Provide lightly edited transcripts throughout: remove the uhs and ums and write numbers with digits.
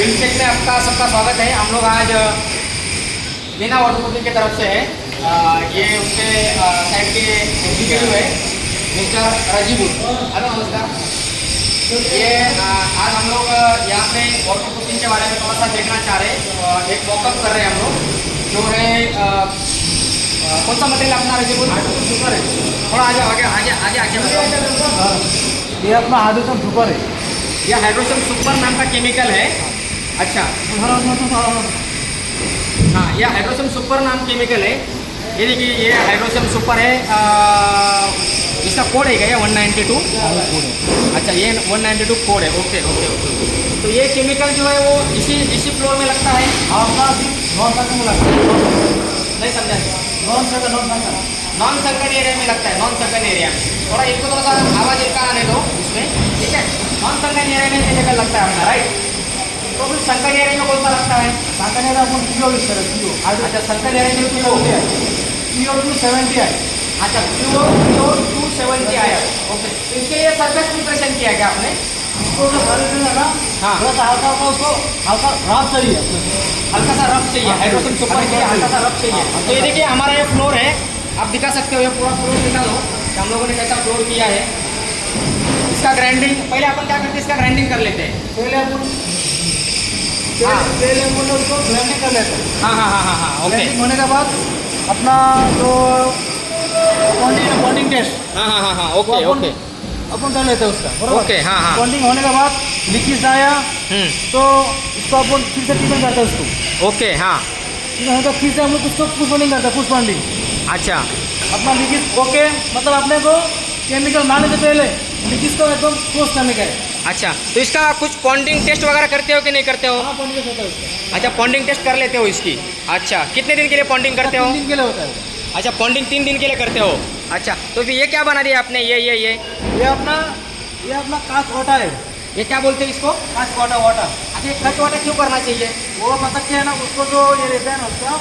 बिल्डचेक में आपका सबका स्वागत है। हम लोग आज मीना वाटरप्रूफिंग की तरफ से है। ये उनके साइड के एग्जीक्यूटिव है मिस्टर राजीव। हेलो नमस्कार। ये आज हम लोग यहाँ पे वाटरप्रूफिंग के बारे में थोड़ा सा देखना चाह रहे हैं। एक वॉकअप कर रहे हैं हम लोग जो है कौन सा मटेरियल अपना राजीव सुपर है। थोड़ा आगे आगे आगे आगे आगे बताओ। ये अपना हाइड्रोजन सुपर है। यह हाइड्रोजन सुपर नाम का केमिकल है। अच्छा हाँ, यह हाइड्रोजन सुपर नाम केमिकल है। ये देखिए ये हाइड्रोजन सुपर है। इसका कोड है क्या? ये 192। अच्छा ये 192 कोड है। Okay okay okay. तो ये केमिकल जो है वो इसी फ्लोर में लगता है। आपका नॉन सर्कल में लगता है। नहीं समझा? नॉन सर्कल एरिया में लगता है। नॉन सर्कल एरिया में थोड़ा इनको थोड़ा सा आवाज़ इनका आने दो इसमें, ठीक है। नॉन सर्कल एरिया में केमिकल लगता है अपना, राइट। तो फिर सर्कल एरिया में कौन सा लगता है? सर्कल एरिया अपन पीओ यूज करें। पीओ अच्छा सर्कल एरिया में पीओ है। पीओ 270 है। अच्छा पीओ 270 आया। ओके, तो इसके लिए सरफेस प्रिपरेशन किया क्या आपने? उसको जो भरे थे ना, हाँ। थोड़ा सा हल्का हल्का उसको हल्का रफ चाहिए। हल्का सा रफ चाहिए। हाइड्रोजन सुपर के लिए हल्का सा रफ चाहिए। तो ये देखिए हमारा ये फ्लोर है, आप दिखा सकते हो। ये पूरा फ्लोर दिखा दो कि हम लोगों ने कैसा फ्लोर किया है। इसका ग्राइंडिंग पहले अपन क्या करते हैं, इसका ग्राइंडिंग कर लेते हैं। पहले अपन उसको ग्राइंडिंग कर लेते हैं। हाँ हाँ हाँ हाँ हाँ ओके। ग्राइंडिंग होने के बाद अपना जो बॉन्डिंग टेस्ट हाँ हाँ हाँ हाँ ओके ओके अपन कर लेते हैं उसका, बराबर। ओके हाँ हाँ बॉन्डिंग होने के बाद लीकेज आया तो इसको अपन फिर से ट्रीटमेंट करते हैं उसको। ओके हाँ तो फिर से हम लोग उसको पुश बॉन्डिंग करते हैं। पुश बॉन्डिंग अच्छा अपना लीकेज ओके, मतलब अपने को केमिकल मारने से पहले लीकेज को एकदम क्लोज करने का है। अच्छा। तो इसका कुछ पॉन्डिंग टेस्ट वगैरह करते हो कि नहीं करते हो? हाँ, बॉन्डिंग होता है उसका। अच्छा पॉन्डिंग टेस्ट कर लेते हो इसकी। अच्छा कितने दिन के लिए पॉन्डिंग करते हो? 3 दिन के लिए होता है। अच्छा पॉन्डिंग 3 दिन के लिए करते हो। अच्छा तो फिर ये क्या बना दिया आपने? ये ये अपना कांच वाटा है। ये क्या बोलते हैं इसको? कांच वाटा वाटा। अच्छा ये कच वाटा क्यों करना चाहिए? वो मतलब क्या है ना, उसको जो ये रहता है ना उसका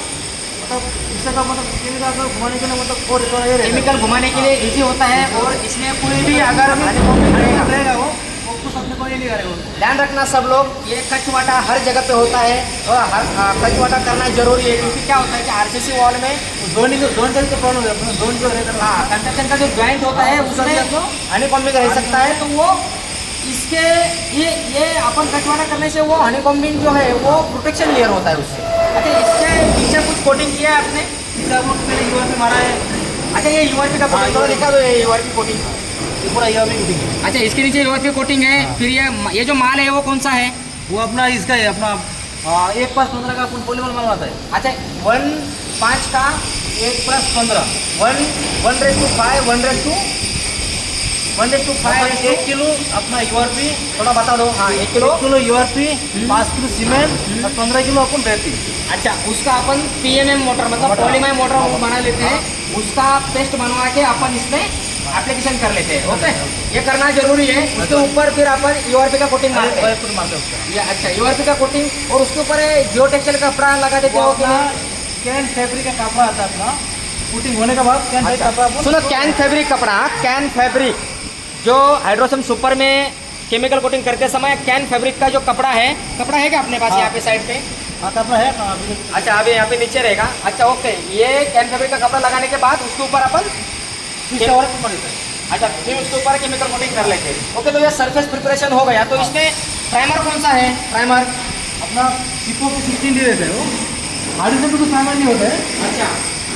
मतलब इससे का मतलब केमिकल को घुमाने के लिए मतलब वो रहता है। केमिकल घुमाने के लिए इजी होता है और इसमें कोई भी अगर रहेगा वो कुछ अपने को ये नहीं करेगा। ध्यान रखना सब लोग, ये कच वाटा हर जगह पे होता है और हर कच वाटा करना जरूरी है। क्योंकि क्या होता है कि आरसीसी वॉल में जोन का प्रॉब्लम है। अपना जोन जो रहता है, हाँ कंस्ट्रक्शन का जो ज्वाइंट होता है उसमें हनीकॉम्बिंग रह सकता है। तो वो इसके ये अपन कचवाड़ा करने से वो हनीकॉम्बिंग जो है वो प्रोटेक्शन लेयर होता है उससे। अच्छा इसके पीछे कुछ कोटिंग किया है आपने? मैंने यूआरपी मारा है। अच्छा ये यूआरपी का कोटिंग थोड़ा दिखा दो। ये यूआरपी कोटिंग ये पूरा यूआरपी कोटिंग है। अच्छा इसके नीचे यूआरपी कोटिंग है। फिर ये जो माल है वो कौन सा है? वो अपना इसका है अपना 1+15 का अपन पॉलीमर माल आता है। अच्छा 1/5 का 1+15 1:5 1 किलो अपना यूआरपी। थोड़ा बता दो। हाँ 1 kilo 1 kilo URP, 5 kilo cement और 15 किलो अपन रहती। अच्छा उसका अपन पीएमएम मोटर मतलब पॉलीमर मोटर बना लेते हैं। उसका पेस्ट बनवा के अपन इसमें एप्लीकेशन कर लेते हैं। ओके ये करना जरूरी है। उसके ऊपर फिर अपन यूआरपी का कोटिंग मारते हैं। ये अच्छा यूआरपी का कोटिंग और उसके ऊपर जियो टेक्सटाइल का कपड़ा लगा देते हो कि नहीं? कैन फैब्रिक का कपड़ा आता है अपना। कोटिंग होने के बाद कैन फैब्रिक कपड़ा सुनो, कैन फैब्रिक कपड़ा, कैन फैब्रिक जो हाइड्रोजन सुपर में केमिकल कोटिंग करते समय कैन फैब्रिक का जो कपड़ा है क्या अपने पास? यहाँ पे साइड पे कपड़ा है। अच्छा अभी यहाँ पे नीचे रहेगा। अच्छा ओके ये कैन फैब्रिक का कपड़ा लगाने के बाद उसके ऊपर अपन अच्छा फिर उसके ऊपर केमिकल कोटिंग कर लेते हैं। ओके तो ये सरफेस प्रिपरेशन हो गया। तो इसमें प्राइमर कौन सा है? प्राइमर अपना सिपो को 16 डी रहता है। वो हाइड्रोजन तो प्राइमर नहीं होता है। अच्छा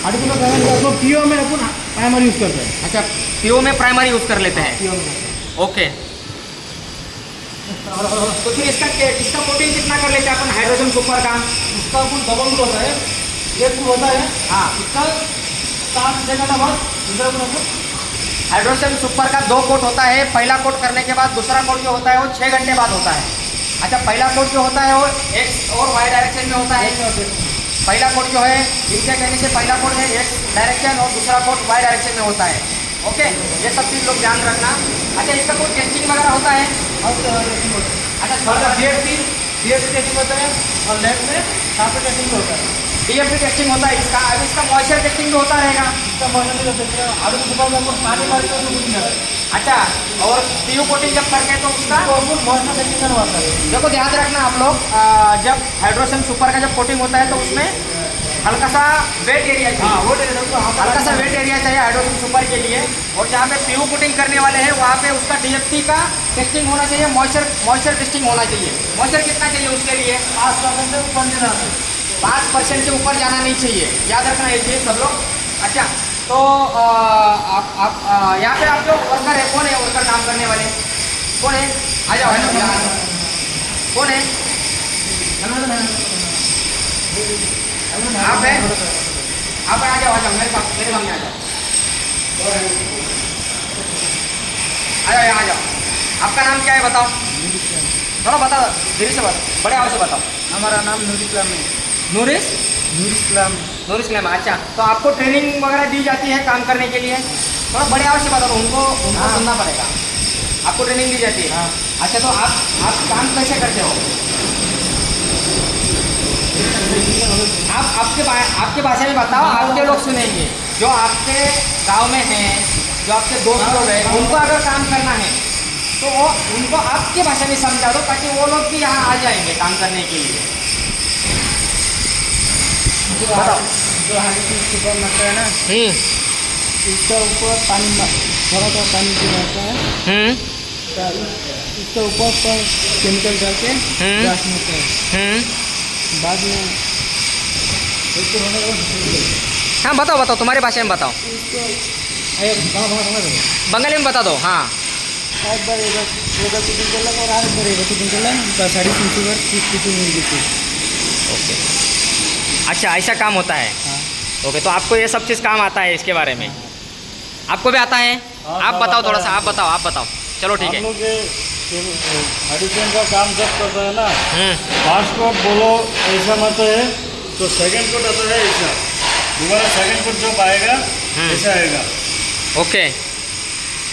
हाइड्रोजन का प्राइमर होता है। पीओ में अपन प्राइमर यूज करते हैं। अच्छा पीओ में प्राइमर यूज कर लेते हैं। पीओ में ओके तो फिर इसका कोटिंग कितना कर लेते हैं अपन हाइड्रोजन सुपर का? उसका अपन डबल रूल होता है। एक रूल होता है। हाँ इसका 7 घंटा बाद दूसरा रूल अपन हाइड्रोजन सुपर का 2 कोट होता है। पहला कोट करने के बाद दूसरा कोट जो होता है वो 6 घंटे बाद होता है। अच्छा पहला कोट जो होता है वो एक्स और वाई डायरेक्शन में होता है। पहला कोट जो है इनके कहने से पहला कोट है एक्स डायरेक्शन और दूसरा कोट वाई डायरेक्शन में होता है। ओके ये सब चीज़ लोग ध्यान रखना। अच्छा इसका कोई टेस्टिंग वगैरह होता है? अच्छा थोड़ा सा BSC टेस्टिंग होता है और लैब में साफ टेस्टिंग होता है। DFT टेस्टिंग होता है इसका, अब इसका मॉइस्चर टेस्टिंग भी होता रहेगा। इसका मॉडल नहीं कर सकते, आलू की दुकान में आपको पानी मारते हो तो कुछ नहीं आता। अच्छा, और PU कोटिंग जब करके तो उसका इसको आपको मॉइस्चर टेस्टिंग करवाता है। देखो ध्यान रखना आप लोग, जब हाइड्रोजन सुपर का जब कोटिंग होता है तो उसमें हल्का सा वेट एरिया चाहिए। हाँ, वो टेस्ट आपको हल्का सा वेट एरिया चाहिए हाइड्रोजन सुपर के लिए। और जहाँ पे PU कोटिंग करने वाले हैं वहाँ पे उसका DFT का टेस्टिंग होना चाहिए, मॉइस्चर टेस्टिंग होना चाहिए। मॉइस्चर कितना चाहिए उसके लिए? 5% से ऊपर नहीं जाना। 5% से ऊपर जाना नहीं चाहिए, याद रखना ये चीज़ सब लोग। अच्छा, तो आप यहाँ पे आप जो वर्कर है, कौन है वर्कर काम करने वाले, कौन है? आ जाओ, कौन है? आप है? आप आ जाओ, मेरे सामने आ जाओ, यहाँ आ जाओ। आपका नाम क्या है बताओ, थोड़ा बताओ, धीरे से बताओ, बड़े आवाज़ से बताओ। हमारा नाम नूर इस्लाम है। नूरिस नूर इस्लाम। नूर इस्लाम। अच्छा, तो आपको ट्रेनिंग वगैरह दी जाती है काम करने के लिए? थोड़ा बड़े आवाज़ से बता दो, उनको हाँ। सुनना पड़ेगा। आपको ट्रेनिंग दी जाती है? हाँ। अच्छा, तो आप काम कैसे करते हो? आप आपके भाषा में बताओ, आपके लोग सुनेंगे। जो आपके गांव में हैं, जो आपके दोस्त लोग हैं, उनको अगर काम करना है तो वो उनको आपके भाषा में समझा दो, ताकि वो लोग भी यहाँ आ जाएंगे काम करने के लिए। बताओ। जो हाइड्रोजन सुपर मरता है ना, इसका ऊपर पानी थोड़ा सा पानी गिराता है, तो इसके ऊपर पर केमिकल डाल के गैस मिलता है। बाद में इसको होने के बाद हाँ बताओ, तुम्हारे भाषा में बताओ, बंगाली में बता दो। हाँ, एक बार एक कुकिंग कर लगा और आज बार एक कुकिंग कर लगा, 3.5 बार कुकिंग मिल गई। ओके, अच्छा ऐसा काम होता है। हाँ। ओके, तो आपको ये सब चीज़ काम आता है इसके बारे में? आपको भी आता है? हाँ, आप सब बताओ आता थोड़ा है। सा, आप बताओ। चलो ठीक है। हम लोग हाइड्रोजन का काम जब करता है ना, फर्स्ट कोट बोलो ऐसा मत है, तो सेकंड कोट आता है ऐसा, दोबारा सेकंड कोट जब आएगा ऐसा आएगा। ओके,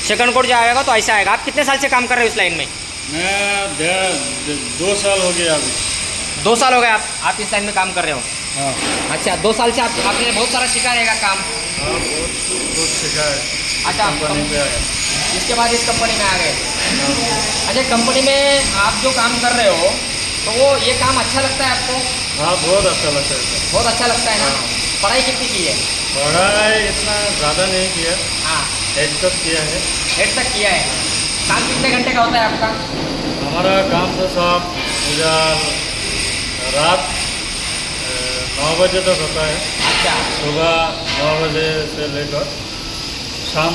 सेकंड कोड जो आएगा तो ऐसा आएगा। आप कितने साल से काम कर रहे हो इस लाइन में? मैं 2 साल हो गया अभी। 2 साल हो गए आप इस लाइन में काम कर रहे हो? हाँ। अच्छा, 2 साल से आपने बहुत सारा सीखा रहेगा काम। हाँ, बहुत सीखा है। अच्छा, कंपनी पे आया। इसके बाद इस कंपनी में आ गए। हाँ। अच्छा, कंपनी में आप जो काम कर रहे हो तो वो ये काम अच्छा लगता है आपको? हाँ, बहुत अच्छा लगता है। बहुत अच्छा लगता है ना? हाँ। पढ़ाई कितनी की है? पढ़ाई इतना ज़्यादा नहीं किया, हाँ, 8 तक किया है। 8 तक किया है। काम कितने घंटे का होता है आपका? हमारा काम तो सब इधर रात 9 बजे तक होता है। अच्छा, सुबह 9 बजे से लेकर शाम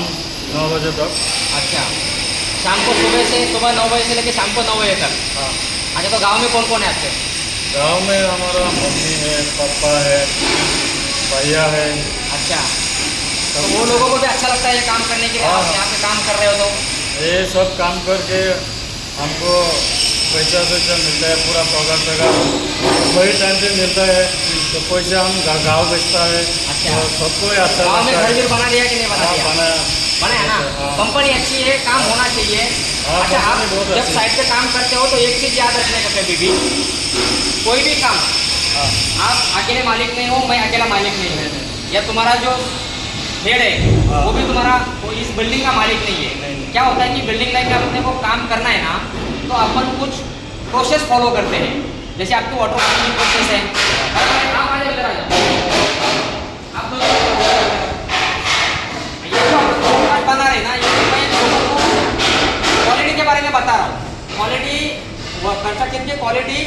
9 बजे तक। अच्छा, शाम को सुबह 9 बजे से लेकर शाम को 9 बजे तक। हाँ। अच्छा, तो गांव में कौन कौन है आपके? गांव में हमारा मम्मी है, पापा है, भैया है। अच्छा, तो वो लोगों को भी अच्छा लगता है ये काम करने के लिए? हाँ, आप यहाँ पे काम कर रहे हो तो ये सब काम करके हमको पैसा मिलता है, पूरा पगार वही टाइम पे मिलता है, तो पैसा हम गाँव बेचता है। अच्छा। तो सबको अच्छा गाँव में लगता घर है। भी बना दिया कि नहीं बना हाँ, दिया? बना। बना है ना? हाँ। कंपनी अच्छी है, काम होना चाहिए। हाँ, अच्छा, आप कंपनी बहुत जब अच्छी साइड पे काम करते हो तो एक चीज़ याद रखने का, कभी भी कोई भी काम हाँ। आप अकेले मालिक नहीं हो, मैं अकेला मालिक नहीं हूँ, या तुम्हारा जो हेड है हाँ। वो भी वो इस बिल्डिंग का मालिक नहीं है। नहीं। क्या होता है कि बिल्डिंग लाइन में अपने को काम करना है ना, तो अपन कुछ प्रोसेस फॉलो करते हैं। जैसे आपकी वाटर की प्रोसेस है, आप आ जाओ, इधर आ जाओ। आप दोनों ये जो आप बना रहे ना, ये मैं लोगों को क्वालिटी के बारे में बता रहा हूँ। क्वालिटी, कंस्ट्रक्शन की क्वालिटी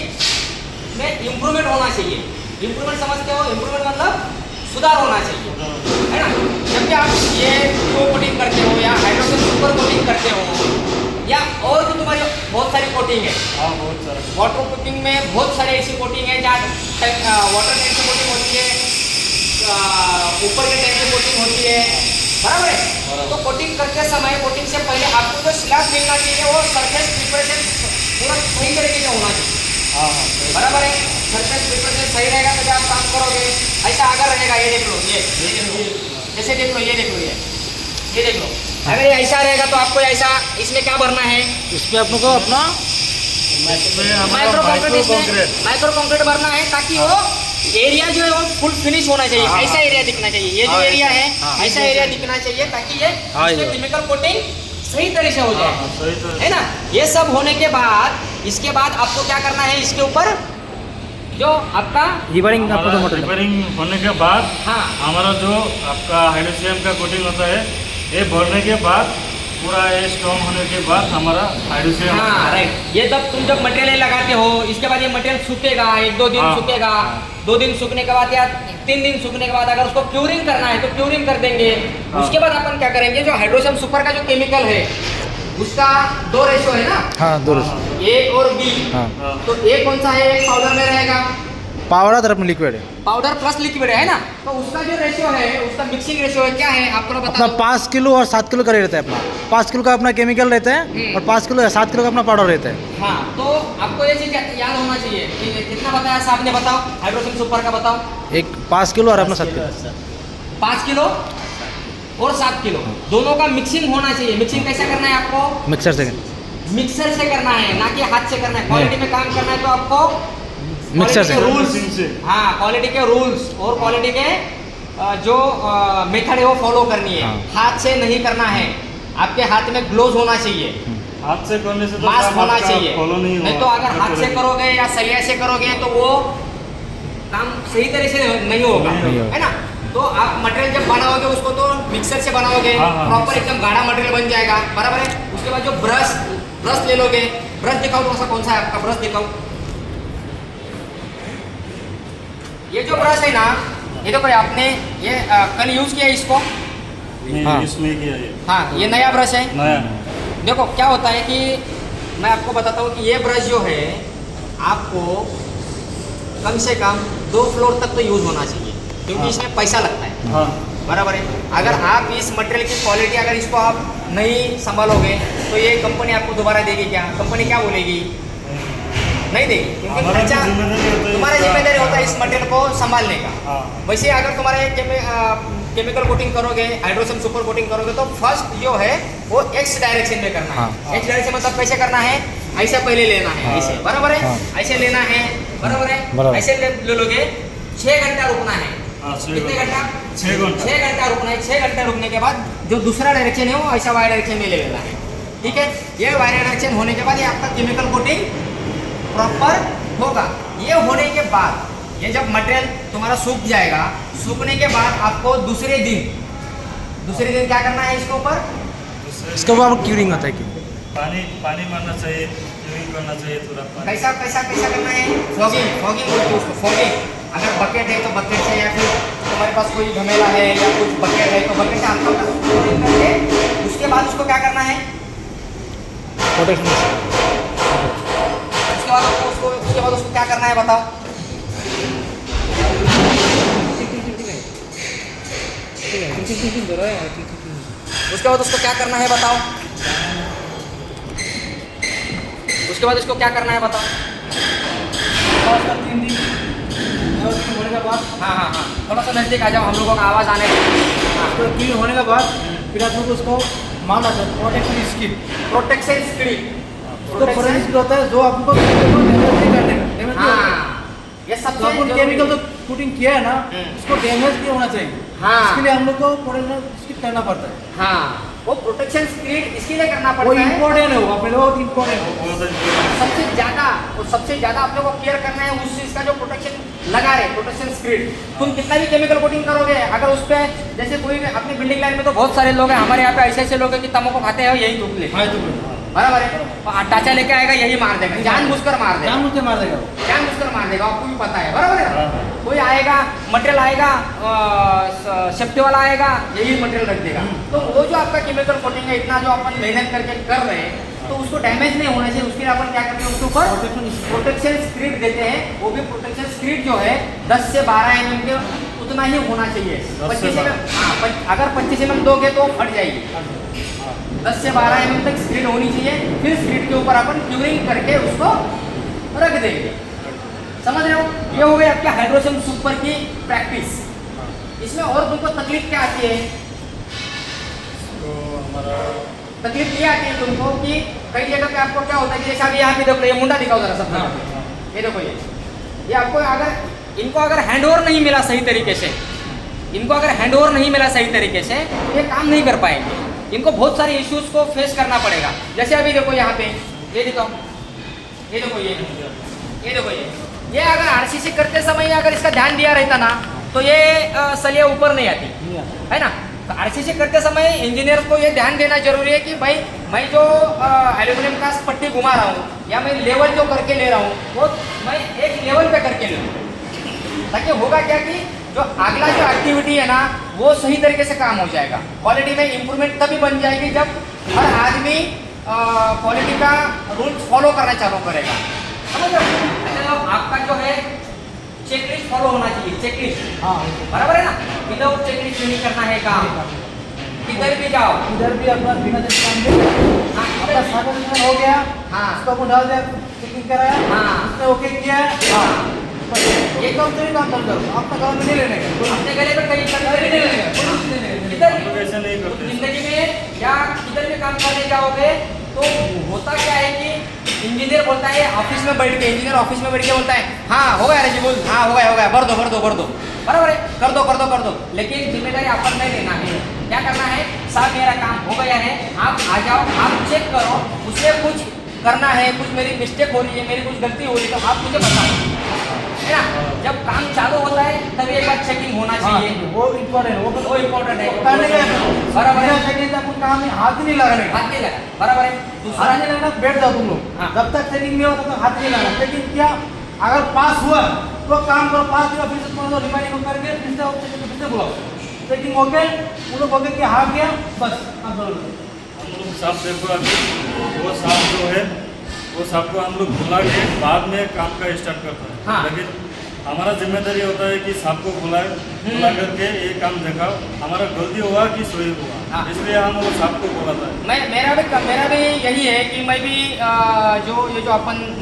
में इम्प्रूवमेंट होना चाहिए। इम्प्रूवमेंट समझते हो? इम्प्रूवमेंट मतलब सुधार होना चाहिए, है ना? जब भी आप ये कोटिंग करते हो या हाइड्रोजन सुपर कोटिंग करते हो या और भी तुम्हारी बहुत सारी कोटिंग है। हाँ, बहुत सारा। वाटर कोटिंग में बहुत सारे ऐसी कोटिंग है जहाँ वाटर टैंक की कोटिंग होती है, ऊपर के टैंक की कोटिंग होती है, बराबर है? तो कोटिंग करते समय, कोटिंग से पहले आपको जो स्लैब मिलना चाहिए वो सरफेस प्रिपरेशन पूरा सही तरीके से होना चाहिए। हाँ, हाँ, सही। बराबर है? सरफेस प्रिपरेशन सही रहेगा तो आप काम करोगे। ऐसा अगर रहेगा, ये देख लो, ये देख लो, जैसे देख लो, ये देख लो, ये देख लो, अगर ये ऐसा रहेगा तो आपको ऐसा इसमें क्या भरना है? इसमें अपने को अपना माइक्रो कंक्रीट भरना है, ताकि वो एरिया जो है वो फुल फिनिश होना चाहिए, हाँ, ऐसा एरिया दिखना चाहिए। ये जो हाँ, एरिया है हाँ। ऐसा एरिया दिखना चाहिए ताकि ये हाँ, इसमें ये। केमिकल कोटिंग सही तरह से हो जाए, सही तरह है ना। ये सब होने के बाद इसके बाद आपको क्या करना है, इसके ऊपर जो आपका रिबरिंग आपको तो मोटर रिपेयरिंग होने के बाद हाँ हमारा जो आपका हाइड्रोसियम का कोटिंग होता है, ये भरने के बाद पूरा ये स्ट्रॉन्ग होने के बाद हमारा हाइड्रोसियम हाँ राइट। ये तब तुम जब मटेरियल लगाते हो इसके बाद ये मटेरियल सूखेगा, 1-2 दिन हाँ, सूखेगा, 2 दिन सूखने के बाद या 3 दिन सूखने के बाद अगर उसको क्यूरिंग करना है तो क्यूरिंग कर देंगे। हाँ। उसके बाद अपन क्या करेंगे, जो हाइड्रोसियम सुपर का जो केमिकल है उसका 2 रेशो है ना, हाँ दो A और B। हाँ तो A कौन सा है, एक पाउडर में रहेगा, पावर है तरफ में लिक्विड है पाउडर प्लस लिक्विड है ना। तो उसका जो रेशियो है, उसका मिक्सिंग रेशियो है क्या है आपको अपना बता। 5 किलो और 7 किलो का रेट रहता है। अपना 5 किलो का अपना केमिकल रहता है और 5 किलो या 7 किलो का अपना पाउडर रहता है। हाँ तो आपको ये चीज याद होना चाहिए कि कितना बताया साहब ने, बताओ हाइड्रोसियम सुपर का बताओ। एक 5 किलो और अपना 7 किलो 5 किलो और 7 किलो दोनों का मिक्सिंग होना चाहिए। मिक्सिंग कैसा करना है आपको, मिक्सर से मिक्सर से करना है, ना कि हाथ से करना है। क्वालिटी में काम करना है तो आपको मिक्सर से। रूल्स, Mixing से। हाँ क्वालिटी के रूल्स और क्वालिटी के जो मेथड है वो फॉलो करनी है। हाँ। हाथ से नहीं करना है, आपके हाथ में ग्लोव होना चाहिए, हाथ से करने से तो मास्क काम होना आपका चाहिए। follow नहीं नहीं होगा। तो अगर हाथ से करोगे या सलिया से करोगे तो वो काम सही तरह से नहीं होगा, नहीं होगा। है ना। तो आप मटेरियल जब बनाओगे उसको तो मिक्सर से बनाओगे, हाँ, हाँ, प्रॉपर एकदम गाढ़ा मटेरियल बन जाएगा, बराबर है। उसके बाद जो ब्रश ले लोगे, ब्रश दिखाओ थोड़ा सा, कौन सा है आपका ब्रश दिखाओ। ये जो ब्रश है ना, ये देखो आपने ये कल यूज किया इसको, नहीं, हाँ। इसमें किया ये हाँ ये नया ब्रश है। नया देखो क्या होता है कि मैं आपको बताता हूँ कि ये ब्रश जो है आपको कम से कम 2 फ्लोर तक तो यूज होना चाहिए, क्योंकि हाँ। इसमें पैसा लगता है, हाँ बराबर है। अगर आप इस मटेरियल की क्वालिटी अगर इसको आप नहीं संभालोगे तो ये कंपनी आपको दोबारा देगी क्या, कंपनी क्या बोलेगी, नहीं देगी, क्योंकि हमारा खर्चा जिम्मेदारी होता है तुम्हारा इसका। जिम्मेदारी होता है इस मटेरियल को संभालने का। हाँ। वैसे अगर तुम्हारे केमिकल कोटिंग करोगे, हाइड्रोसियम सुपर कोटिंग करोगे तो फर्स्ट जो है वो एक्स डायरेक्शन में करना है। हाँ। एक्स डायरेक्शन मतलब कैसे करना है, ऐसे पहले लेना है, हाँ। ऐसे, बराबर है, हाँ। ऐसे लेना है, बराबर है, बराबर। ऐसे ले लोगे। 6 घंटा रुकना है, हाँ, 6 कितने घंटा, 6 घंटा 6 घंटा रुकना है। 6 घंटा रुकने के बाद जो दूसरा डायरेक्शन है वो ऐसा वाई डायरेक्शन में ले लेना है, ठीक है। ये वाई डायरेक्शन होने के बाद ये आपका केमिकल कोटिंग प्रॉपर होगा। ये होने के बाद ये जब मटेरियल तुम्हारा सूख जाएगा, सूखने के बाद आपको दूसरे दिन क्या करना है इसके ऊपर, इसके ऊपर क्यूरिंग होता है कि पानी मारना चाहिए, क्लीनिंग करना चाहिए थोड़ा पानी। कैसा करना है, फॉगिंग बोलते हैं उसको, फॉगिंग। अगर बकेट है तो बकेट से, या फिर तुम्हारे पास कोई घमेला है या कुछ बकेट है तो बकेट से हल्का फॉगिंग करके उसके बाद उसको क्या करना है, प्रोटेक्शन। उसके बाद उसको क्या करना है बताओ। उसके बाद उसको क्या करना है बताओ, उसके बाद इसको क्या करना है बताओ। 3 दिन होने के बाद हाँ हाँ हाँ थोड़ा सा नज़दीक आ जाओ, हम लोगों का आवाज़ आने दो। हाँ क्लीन होने के बाद फिर आप लोग उसको मारना चाहिए प्रोटेक्शन स्किन। प्रोटेक्शन स्क्रीन, तो फोरेंसिक होता है जो आपको केमिकल डैमेज नहीं करने का, डैमेज नहीं होगा। हाँ ये जो सबसे अपन जरूरी केमिकल है। जो पुटिंग किया है ना उसको डैमेज नहीं होना चाहिए। हाँ। इसके लिए हम लोग को प्रोटेक्शन स्किन करना पड़ता है। हाँ वो प्रोटेक्शन स्क्रीन इसके लिए करना वो पड़ता है। इम्पोर्टेंट है, वो अपने बहुत इम्पोर्टेंट है। सबसे ज्यादा आप लोगों को केयर करना है उस चीज का जो प्रोटेक्शन लगा रहे, प्रोटेक्शन स्क्रीन। तुम कितना भी केमिकल कोटिंग करोगे, अगर उस पे जैसे कोई अपनी बिल्डिंग लाइन में तो बहुत सारे लोग हैं, हमारे यहाँ पे ऐसे लोग हैं कि तम्बाकू खाते हैं यही थूक ले, हाँ तो बराबर है। टाचा लेके आएगा यही मार देगा, जानबूझकर मार देगा, जानबूझ के मार देगा वो। जानबूझकर मार देगा, आपको भी पता है, बराबर है। हाँ। कोई आएगा, मटेरियल आएगा, सेफ्टी वाला आएगा, यही मटेरियल रख देगा। तो वो जो आपका केमिकल कोटिंग है, इतना जो अपन मेहनत करके कर रहे हैं, तो उसको डैमेज नहीं होना चाहिए। उसके लिए अपन क्या करते हैं, उसके ऊपर प्रोटेक्शन स्क्रीन देते हैं। वो भी प्रोटेक्शन स्क्रीन जो है 10 से 12 mm के उतना ही होना चाहिए। 10 से 25 mm, हाँ अगर 25 mm दोगे तो फट जाएगी। 10 से 12 mm तक स्क्रीन होनी चाहिए। फिर स्क्रीन के ऊपर अपन क्यूरिंग करके उसको रख देंगे, समझ रहे हो। ये हो गई आपके हाइड्रोसियम सुपर की प्रैक्टिस। इसमें और तुमको तकलीफ क्या आती है, तो हमारा तकलीफ ये आती है तुमको कि कई जगह पे आपको क्या होता है कि जैसे अभी यहाँ पे देखो, ये मुंडा दिखाओ जरा सब। ये देखो ये आपको अगर इनको अगर हैंडओवर नहीं मिला सही तरीके से, इनको अगर हैंडओवर नहीं मिला सही तरीके से तो ये काम नहीं कर पाएंगे। इनको बहुत सारे इश्यूज को फेस करना पड़ेगा। जैसे अभी देखो यहाँ पे ये देखो, ये देखो, ये देखो, ये अगर आरसीसी करते समय अगर इसका ध्यान दिया रहता ना तो ये सलिया ऊपर नहीं आती, है ना। तो आरसीसी करते समय इंजीनियर को ये ध्यान देना जरूरी है कि भाई मैं जो एल्यूमिनियम का पट्टी घुमा रहा हूँ या मैं लेवल जो करके ले रहा हूँ वो मैं एक लेवल पे करके लूँ, ताकि होगा क्या कि जो अगला जो एक्टिविटी है ना वो सही तरीके से काम हो जाएगा। क्वालिटी में इम्प्रूवमेंट तभी बन जाएगी जब हर आदमी क्वालिटी का रूल्स फॉलो करना चालू करेगा, समझ रहे हो। अच्छा, तो आपका जो है चेकलिस्ट फॉलो होना चाहिए, चेकलिस्ट, हाँ बराबर है ना। विदाउट चेकलिस्ट नहीं करना है काम, किधर भी जाओ इधर भी अपना बिना चेक काम दे, हाँ, अपना सामान हो गया, हाँ, उसको अपन डाल दिया, चेकिंग कराया, हाँ, उसने ओके किया, हाँ, बस ये काम तो नहीं काम कर दो, अपना काम में नहीं लेने का, अपने गले पे कहीं कंधे नहीं लेने का, कोई चीज़ नहीं लेने का। किधर हम लोग ऐसा नहीं करते। जिंदगी में या किधर भी काम करने जाओगे तो होता क्या है कि इंजीनियर बोलता है ऑफिस में बैठ के, इंजीनियर ऑफिस में बैठ के बोलता है हाँ हो गया जी, बोल हाँ हो गया भर दो बराबर है, कर दो, लेकिन जिम्मेदारी अपन नहीं लेना है। क्या करना है, साहब मेरा काम हो गया है, आप आ जाओ, आप चेक करो, उसमें कुछ करना है, कुछ मेरी मिस्टेक हो रही है, मेरी कुछ गलती हो रही है तो आप मुझे बताओ, है ना। जब काम चालू होता है तभी एक बार चेकिंग होना चाहिए, वो इम्पोर्टेंट है, वो इम्पोर्टेंट है, करने का बराबर है, चेकिंग अपन काम में हाथ ही नहीं लगाने का, हाथ नहीं लगा, बराबर है। दूसरा हाथ नहीं लगाना, बैठ जाओ तुम लोग, हाँ। जब तक चेकिंग नहीं होता तब हाथ नहीं लगाना। चेकिंग क्या, अगर पास हुआ तो काम करो, पास हुआ फिर से तुम्हारा रिमाइंडिंग करके फिर से बुलाओ, चेकिंग हो गए, उन लोग हो गए कि हाँ गया, बस काम करो। हम लोग साफ देखो अभी वो साफ जो है वो सबको हम लोग बुला के बाद में काम का स्टार्ट करते हैं। हाँ। लेकिन हमारा जिम्मेदारी होता है कि सबको बुला बुला करके ये काम दिखाओ, हमारा गलती हुआ कि सही हुआ, हाँ। इसलिए हम वो सबको बुलाता है। मेरा भी यही है कि मैं भी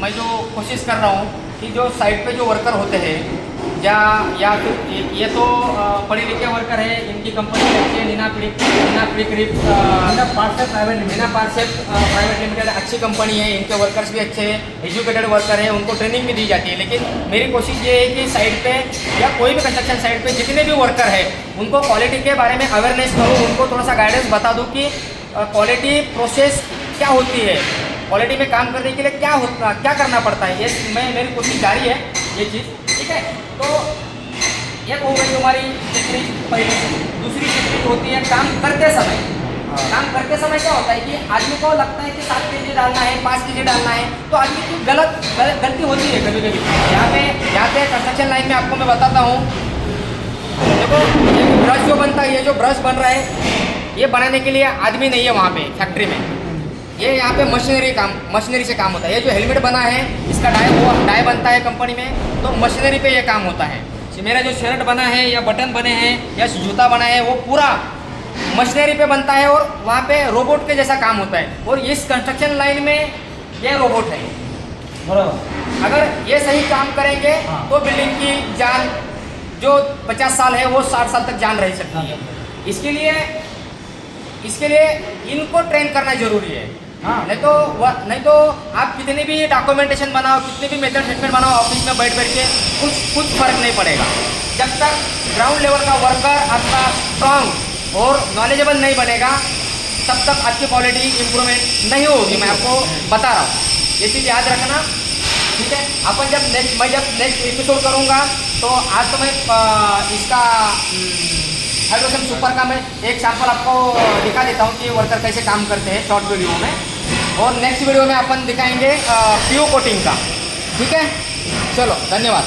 मैं जो कोशिश कर रहा हूँ कि जो साइट पे जो वर्कर होते हैं या फिर ये तो पढ़े लिखे वर्कर है, इनकी कंपनी अच्छी है, नीना क्रिप प्राइवेट लिमिटेड अच्छी कंपनी है, इनके वर्कर्स भी अच्छे हैं, एजुकेटेड वर्कर है, उनको ट्रेनिंग भी दी जाती है। लेकिन मेरी कोशिश ये है कि साइट पे या कोई भी कंस्ट्रक्शन साइट पे जितने भी वर्कर है उनको क्वालिटी के बारे में अवेयरनेस करूँ, उनको थोड़ा सा गाइडेंस बता दूँ कि क्वालिटी प्रोसेस क्या होती है, क्वालिटी में काम करने के लिए क्या करना पड़ता है। ये मेरी कोशिश जारी है ये चीज़, ठीक है। तो एक हो गई हमारी चेकलिस्ट पहली। दूसरी चेकलिस्ट होती है काम करते समय। काम करते समय क्या होता है कि आदमी को लगता है कि 7 kg डालना है, 5 kg डालना है, तो आदमी की गलती होती है कभी कभी। यहाँ पे कंस्ट्रक्शन लाइन में आपको मैं बताता हूँ, देखो ये ब्रश जो बनता है, ये जो ब्रश बन रहा है ये बनाने के लिए आदमी नहीं है वहाँ पे फैक्ट्री में, ये यहाँ पे मशीनरी से काम होता है। ये जो हेलमेट बना है इसका डाई बनता है कंपनी में, तो मशीनरी पे ये काम होता है। मेरा जो शर्ट बना है या बटन बने हैं या जूता बना है वो पूरा मशीनरी पे बनता है और वहाँ पे रोबोट के जैसा काम होता है। और इस कंस्ट्रक्शन लाइन में ये रोबोट है, बराबर। अगर ये सही काम करेंगे तो बिल्डिंग की जान जो 50 साल है वो 60 साल तक जान रह सकती है। इसके लिए इनको ट्रेन करना जरूरी है। नहीं तो आप कितनी भी डॉक्यूमेंटेशन बनाओ, कितनी भी मेथड स्टेटमेंट बनाओ, ऑफिस में बैठ के कुछ फर्क नहीं पड़ेगा। जब तक ग्राउंड लेवल का वर्कर आपका स्ट्रांग और नॉलेजेबल नहीं बनेगा तब तक आपकी क्वालिटी इम्प्रूवमेंट नहीं होगी। मैं आपको बता रहा हूँ, ये चीज़ याद रखना, ठीक है। मैं जब नेक्स्ट एपिसोड करूँगा तो आज तो मैं इसका हाइड्रोजन सुपर का मैं एक सैंपल आपको दिखा देता हूँ कि वर्कर कैसे काम करते हैं शॉर्ट वीडियो में, और नेक्स्ट वीडियो में अपन दिखाएंगे पीओ कोटिंग का, ठीक है। चलो, धन्यवाद।